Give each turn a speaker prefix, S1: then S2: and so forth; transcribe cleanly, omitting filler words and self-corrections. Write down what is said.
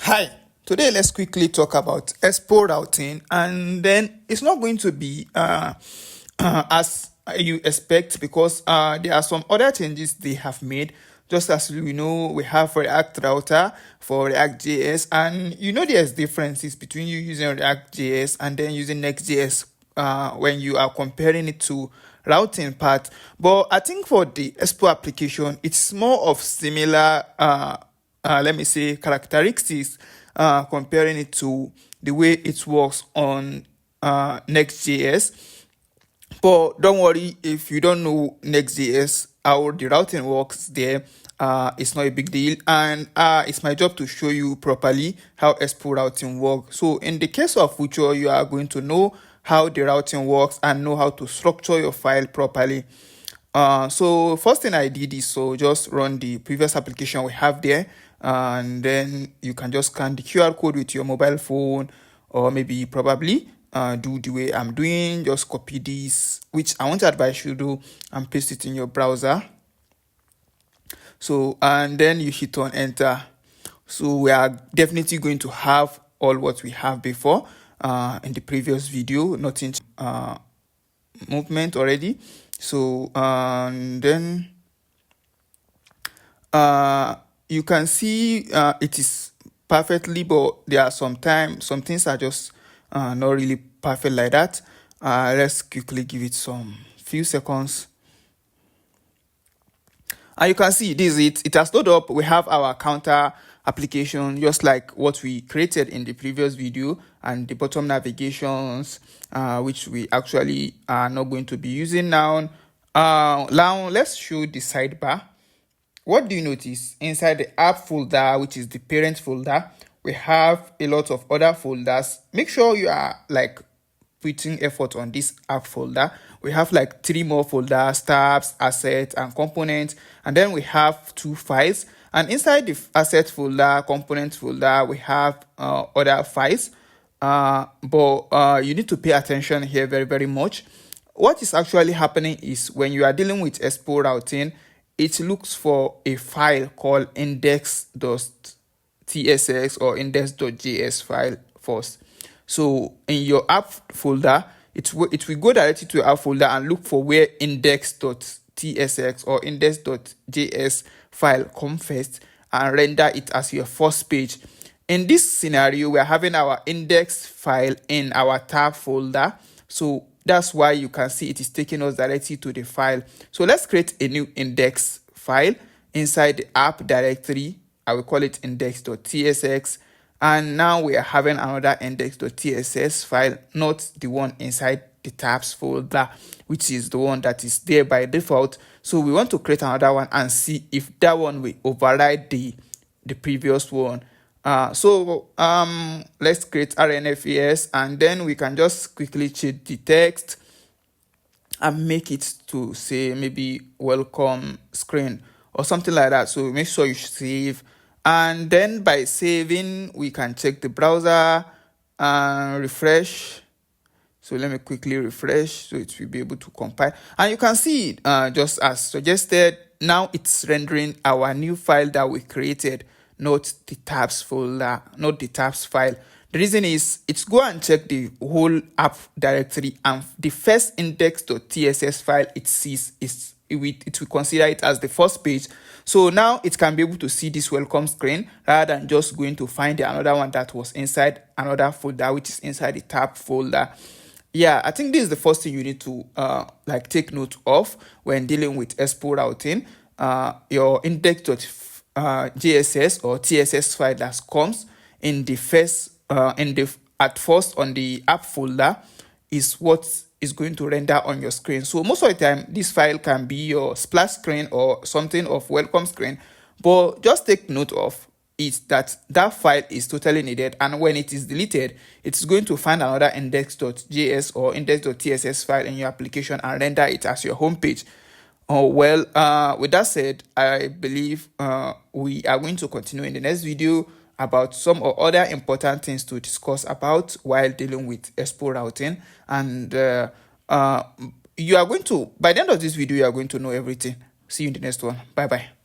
S1: Hi, today let's quickly talk about Expo routing, and then it's not going to be as you expect because there are some other changes they have made. Just as we know, we have React Router for React.js, and there's differences between you using React.js and then using Next.js when you are comparing it to routing part. But I think for the Expo application, it's more of similar let me say characteristics, comparing it to the way it works on Next.js. But don't worry if you don't know Next.js, how the routing works there. It's not a big deal, and it's my job to show you properly how Expo routing works. So in the case of Future, you are going to know how the routing works and know how to structure your file properly. So first thing I did is just run the previous application we have there, and then you can just scan the QR code with your mobile phone, or maybe probably do the way I'm doing. Just copy this, which I want to advise you do, and paste it in your browser. So, and then you hit on enter. So we are definitely going to have all what we have before in the previous video, nothing movement already. So and then you can see it is perfectly, but there are some things are just not really perfect like that. Let's quickly give it some few seconds. And you can see this is it. It has loaded up. We have our counter application, just like what we created in the previous video, and the bottom navigations, which we actually are not going to be using now. Now let's show the sidebar. What do you notice? Inside the app folder, which is the parent folder, we have a lot of other folders. Make sure you are putting effort on this app folder. We have 3 more folders: tabs, assets, and components. And then we have 2 files. And inside the asset folder, component folder, we have other files. But you need to pay attention here very, very much. What is actually happening is when you are dealing with Expo routing, it looks for a file called index.tsx or index.js file first. So in your app folder, it will go directly to your app folder and look for where index.tsx or index.js file come first and render it as your first page. In this scenario, we are having our index file in our tab folder. So that's why you can see it is taking us directly to the file. So let's create a new index file inside the app directory. I will call it index.tsx. And now we are having another index.tss file, not the one inside the tabs folder, which is the one that is there by default. So we want to create another one and see if that one will override the previous one. So let's create RNFES, and then we can just quickly change the text and make it to say maybe welcome screen or something like that. So make sure you save, and then by saving we can check the browser and refresh. So let me quickly refresh so it will be able to compile, and you can see just as suggested, now it's rendering our new file that we created, not the tabs folder, not the tabs file. The reason is it's go and check the whole app directory, and the first index.tss file it sees it will consider it as the first page. So now it can be able to see this welcome screen rather than just going to find another one that was inside another folder, which is inside the tab folder. Yeah, I think this is the first thing you need to take note of when dealing with Expo routing. Your index.jss or TSS file that comes in the first at first on the app folder is what is going to render on your screen. So most of the time, this file can be your splash screen or something of welcome screen, but just take note of it that file is totally needed, and when it is deleted, it's going to find another index.js or index.tss file in your application and render it as your home page. With that said, I believe we are going to continue in the next video about some or other important things to discuss about while dealing with Expo routing. And you are going to, by the end of this video, you are going to know everything. See you in the next one. Bye bye.